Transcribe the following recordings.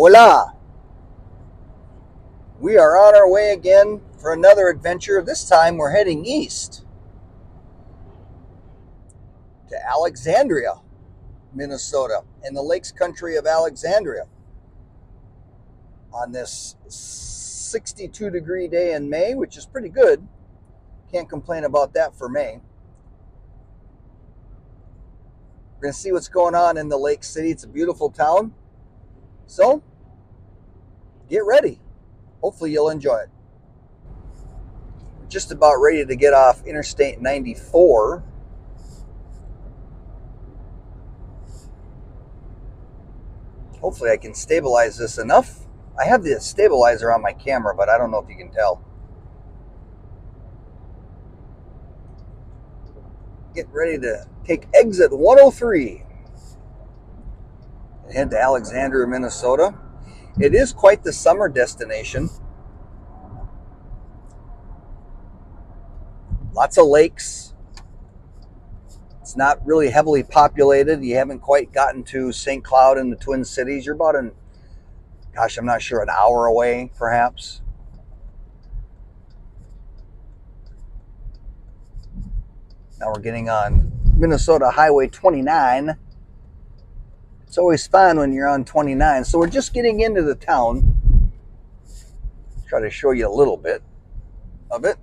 Hola! We are on our way again for another adventure. This time we're heading east to Alexandria, Minnesota, in the lakes country of Alexandria on this 62-degree day in May, which is pretty good. Can't complain about that for May. We're going to see what's going on in the Lake City. It's a beautiful town. So, get ready. Hopefully you'll enjoy it. We're just about ready to get off Interstate 94. Hopefully I can stabilize this enough. I have the stabilizer on my camera, but I don't know if you can tell. Getting ready to take exit 103 and head to Alexandria, Minnesota. It is quite the summer destination. Lots of lakes. It's not really heavily populated. You haven't quite gotten to St. Cloud and the Twin Cities. You're about I'm not sure, an hour away, perhaps. Now we're getting on Minnesota Highway 29. It's always fun when you're on 29. So we're just getting into the town. Try to show you a little bit of it.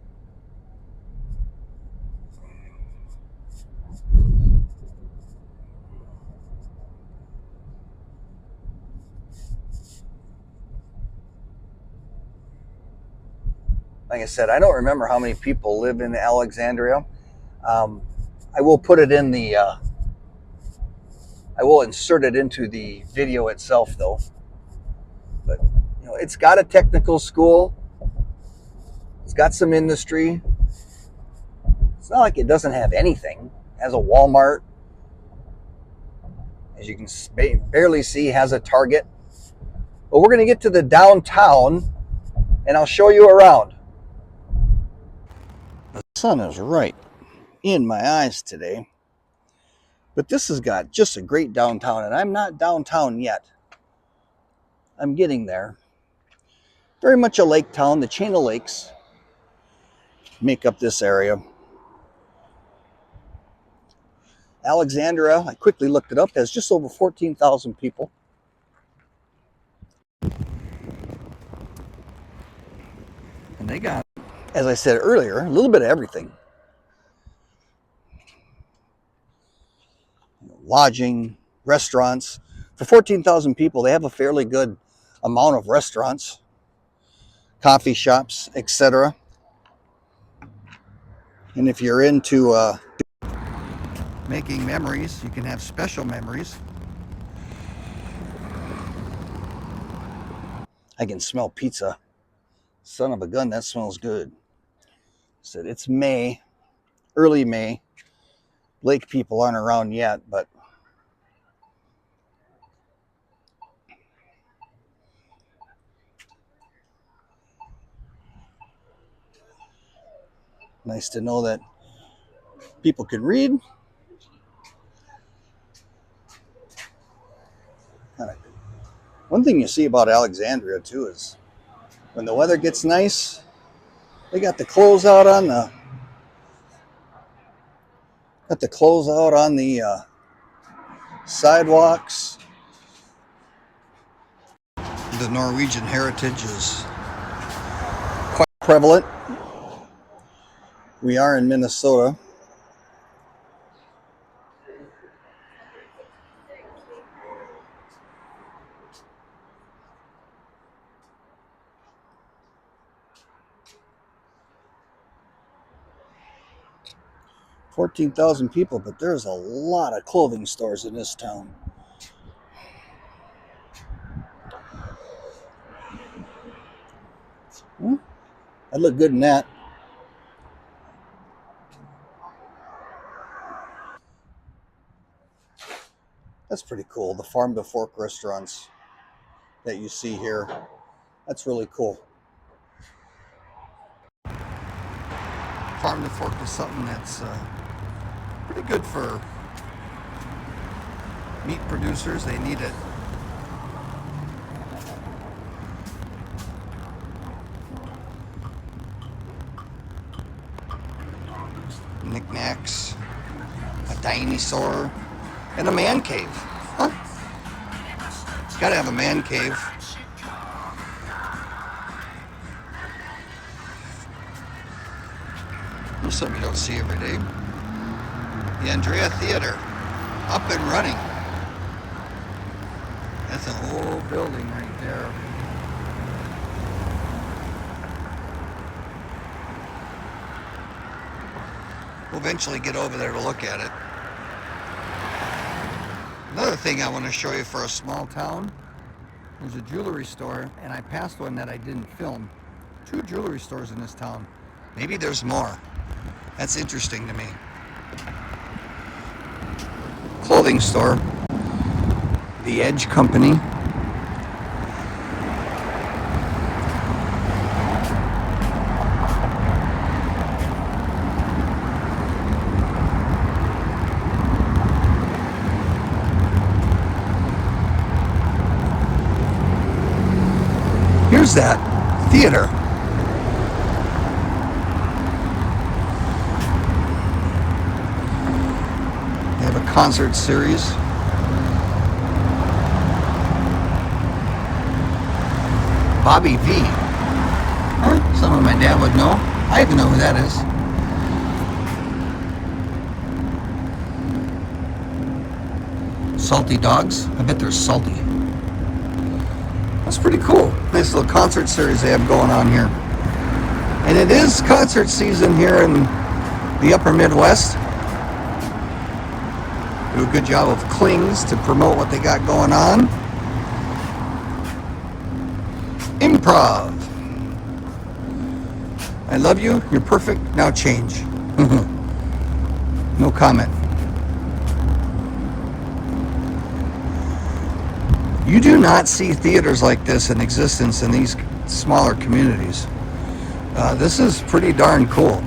Like I said, I don't remember how many people live in Alexandria. I will put it in the, I will insert it into the video itself though. But, it's got a technical school. It's got some industry. It's not like it doesn't have anything. It has a Walmart. As you can barely see, has a Target. But we're going to get to the downtown and I'll show you around. The sun is right in my eyes today. But this has got just a great downtown, and I'm not downtown yet. I'm getting there. Very much a lake town. The chain of lakes make up this area. Alexandria, I quickly looked it up, has just over 14,000 people. And they got, as I said earlier, a little bit of everything. Lodging, restaurants. For 14,000 people, they have a fairly good amount of restaurants, coffee shops, etc. And if you're into making memories, you can have special memories. I can smell pizza. Son of a gun, that smells good. Said it's May, early May. Lake people aren't around yet, but nice to know that people can read. One thing you see about Alexandria too is when the weather gets nice, they got the clothes out on the sidewalks. The Norwegian heritage is quite prevalent. We are in Minnesota. $14,000 people, but there's a lot of clothing stores in this town. I'd look good in that. That's pretty cool. The farm to fork restaurants that you see here. That's really cool. Farm to fork is something that's pretty good for meat producers. They need it. Knickknacks, a dinosaur, and a man cave. Huh? Gotta have a man cave. There's something you don't see every day. The Andrea Theater, up and running. That's an old building right there. We'll eventually get over there to look at it. Another thing I want to show you for a small town, there's a jewelry store, and I passed one that I didn't film. 2 jewelry stores in this town. Maybe there's more. That's interesting to me. Clothing store, the Edge Company. Here's that theater. They have a concert series. Bobby V. Huh? Someone my dad would know. I even know who that is. Salty dogs. I bet they're salty. That's pretty cool. Nice little concert series they have going on here. And it is concert season here in the upper Midwest. Do a good job of clings to promote what they got going on. Improv. I love you. You're perfect. Now change. No comment. You do not see theaters like this in existence in these smaller communities. This is pretty darn cool.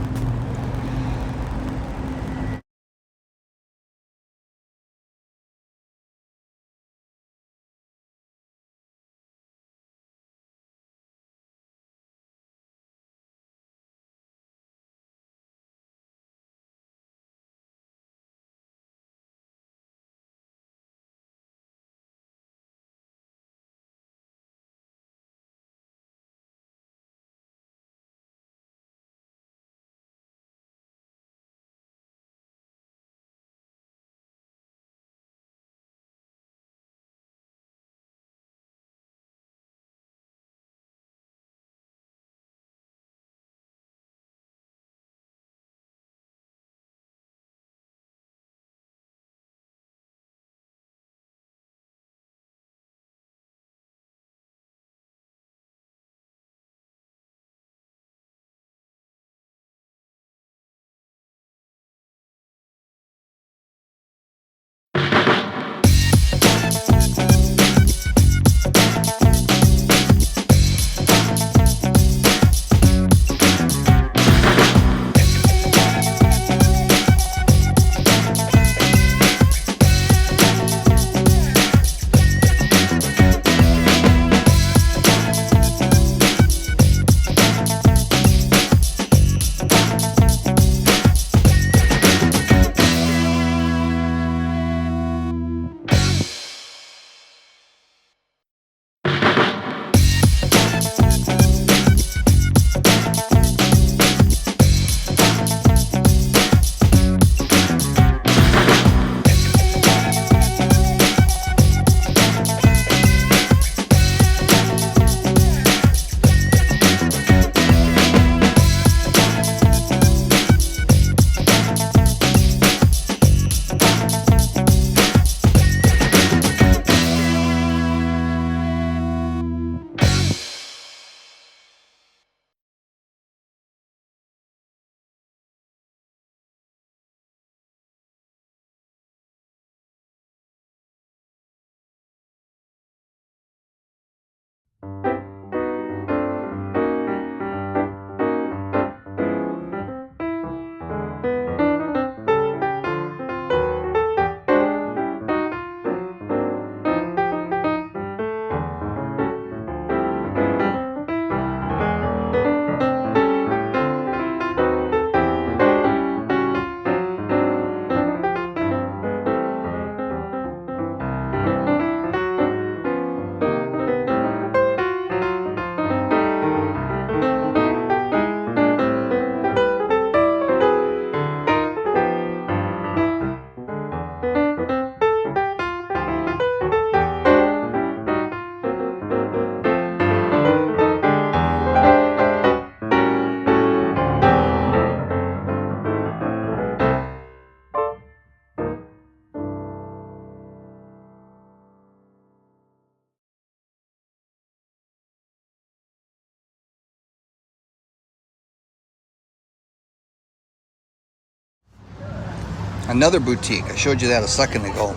Another boutique. I showed you that a second ago.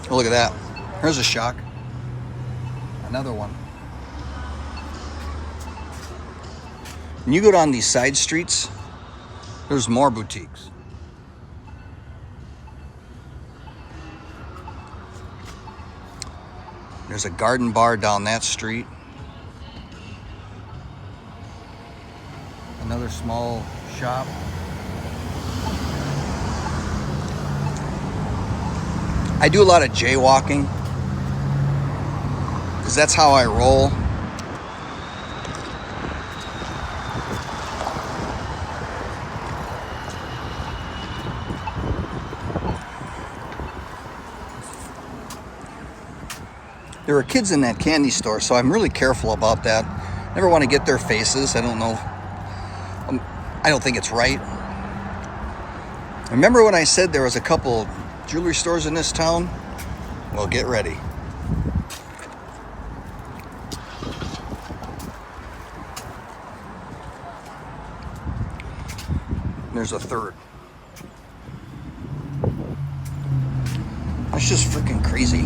Oh, look at that. Here's a shock. Another one. When you go down these side streets, there's more boutiques. There's a garden bar down that street. Another small shop. I do a lot of jaywalking because that's how I roll. There were kids in that candy store, so I'm really careful about that. Never want to get their faces. I don't know. I don't think it's right. Remember when I said there was a couple jewelry stores in this town? Well, get ready. There's a third. That's just freaking crazy.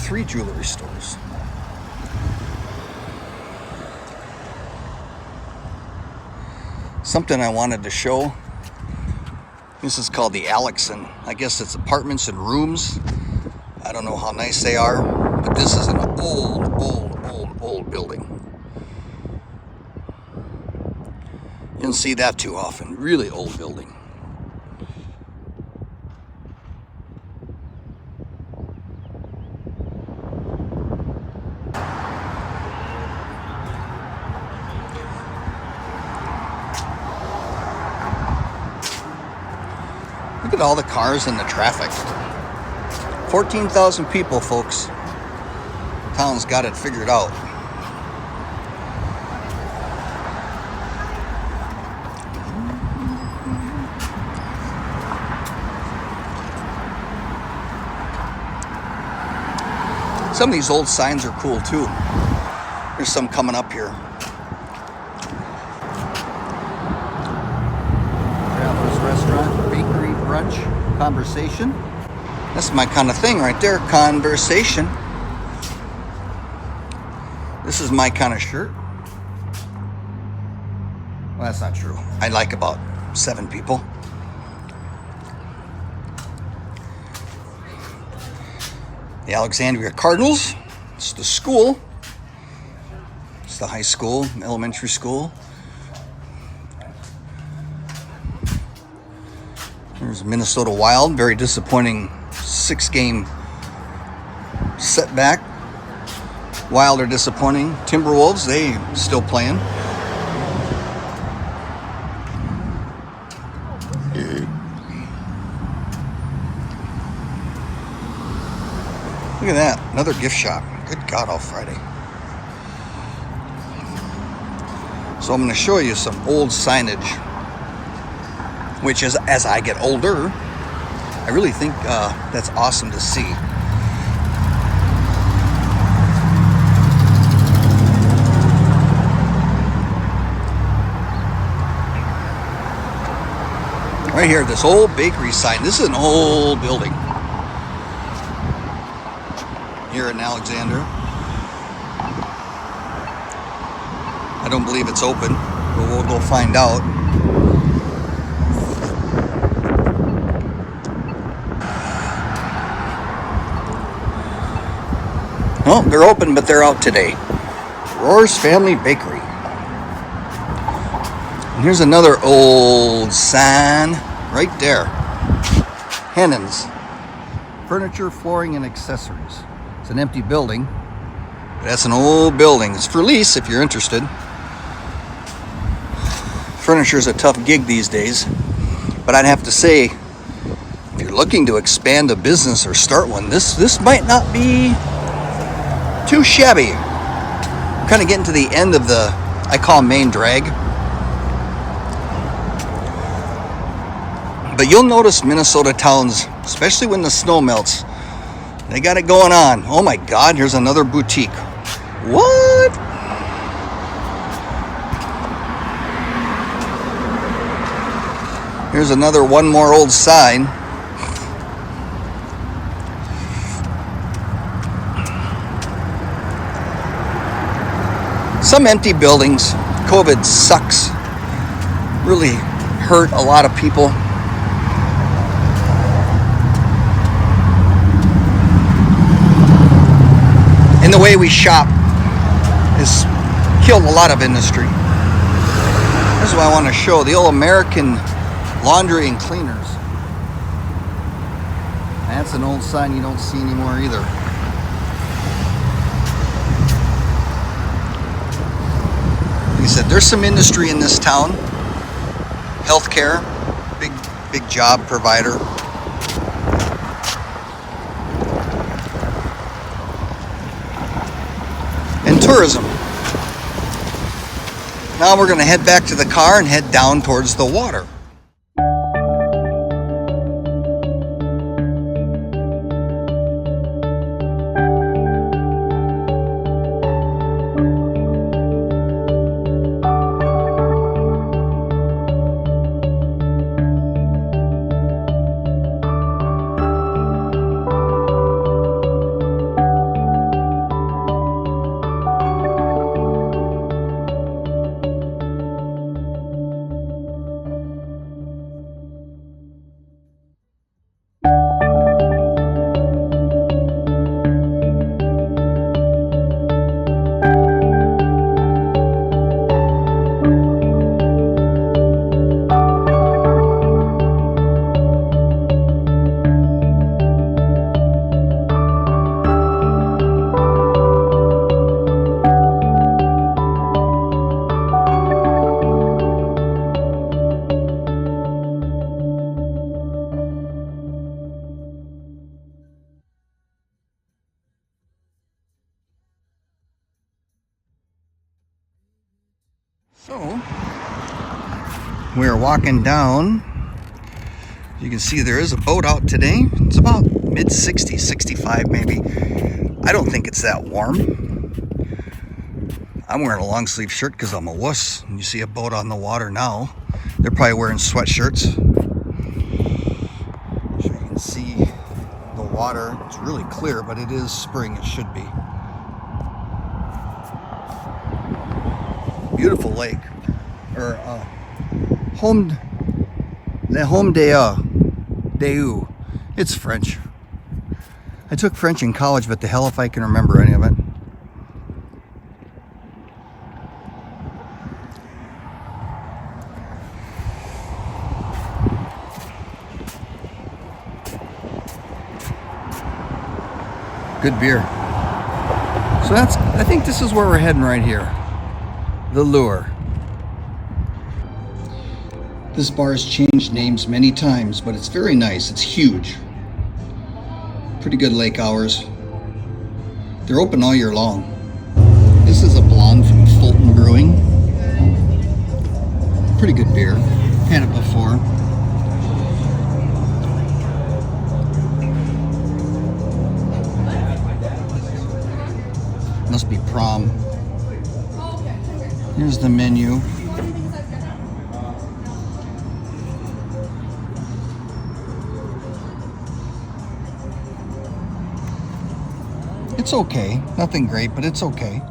3 jewelry stores. Something I wanted to show. This is called the Alexandria. I guess it's apartments and rooms. I don't know how nice they are, but this is an old building. You don't see that too often. Really old building. Look at all the cars and the traffic. 14,000 people, folks. Town's got it figured out. Some of these old signs are cool too. There's some coming up here. Travelers Restaurant, Bakery, Brunch, Conversation. That's my kind of thing right there, conversation. This is my kind of shirt. Well, that's not true. I like about 7 people. The Alexandria Cardinals. It's the school. It's the high school, elementary school. There's Minnesota Wild. Very disappointing 6-game setback. Wild are disappointing. Timberwolves, they still playing. Look at that, another gift shop. Good God, all Friday. So I'm going to show you some old signage, which is, as I get older, I really think that's awesome to see. Right here, this old bakery sign. This is an old building here in Alexandria. I don't believe it's open, but we'll go find out. Oh, they're open, but they're out today. Rohr's Family Bakery. And here's another old sign right there. Hennon's Furniture, Flooring, and Accessories. It's an empty building. But that's an old building. It's for lease if you're interested. Furniture is a tough gig these days. But I'd have to say, if you're looking to expand a business or start one, this might not be too shabby. I'm kind of getting to the end of the, I call main drag. But you'll notice Minnesota towns, especially when the snow melts, they got it going on. Oh my God, here's another boutique. What? Here's another one more old sign. Some empty buildings. COVID sucks. Really hurt a lot of people. And the way we shop has killed a lot of industry. This is what I want to show. The old American Laundry and Cleaners. That's an old sign you don't see anymore either. Like I said, there's some industry in this town. Healthcare, big job provider. And tourism. Now we're going to head back to the car and head down towards the water. So, we're walking down. You can see there is a boat out today. It's about mid-60s, 65 maybe. I don't think it's that warm. I'm wearing a long sleeve shirt because I'm a wuss. And you see a boat on the water now. They're probably wearing sweatshirts. So you can see the water. It's really clear, but it is spring. It should be. Beautiful lake, or home Deu. It's French. I took French in college, but the hell if I can remember any of it. Good beer. So I think this is where we're heading right here. The Lure. This bar has changed names many times, but it's very nice. It's huge. Pretty good lake hours. They're open all year long. This is a blonde from Fulton Brewing. Pretty good beer. Had it before. Must be prom. Here's the menu. It's okay. Nothing great, but it's okay.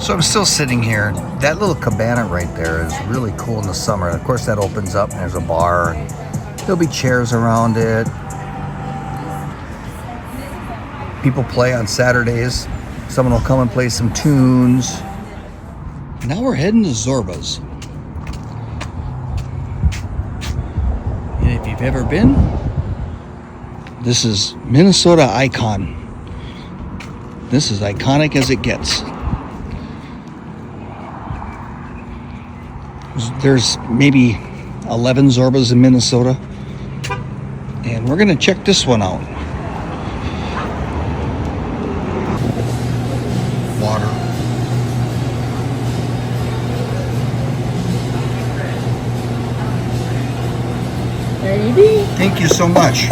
So I'm still sitting here. That little cabana right there is really cool in the summer. Of course, that opens up and there's a bar. There'll be chairs around it. People play on Saturdays. Someone will come and play some tunes. Now we're heading to Zorba's. And if you've ever been, this is Minnesota Icon. This is iconic as it gets. There's maybe 11 Zorba's in Minnesota. And we're gonna check this one out. Water. Baby. Thank you so much.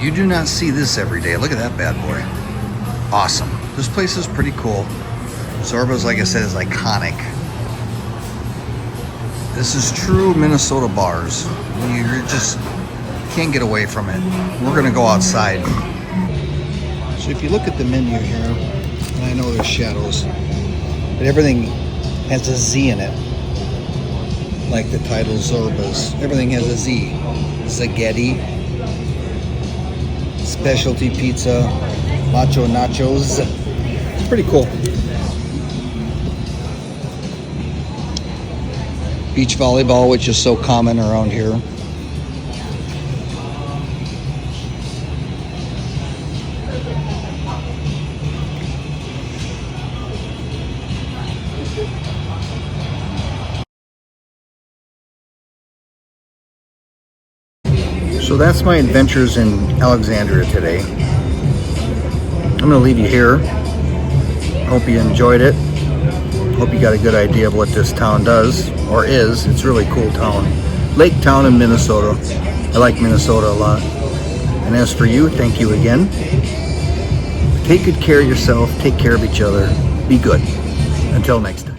You do not see this every day. Look at that bad boy. Awesome. This place is pretty cool. Zorba's, like I said, is iconic. This is true Minnesota bars. You just can't get away from it. We're gonna go outside. So if you look at the menu here, and I know there's shadows, but everything has a Z in it. Like the title Zorba's. Everything has a Z. Spaghetti, specialty pizza, macho nachos. It's pretty cool. Beach volleyball, which is so common around here. So that's my adventures in Alexandria today. I'm going to leave you here. Hope you enjoyed it. Hope you got a good idea of what this town does, or is. It's a really cool town. Lake town in Minnesota. I like Minnesota a lot. And as for you, thank you again. Take good care of yourself. Take care of each other. Be good. Until next time.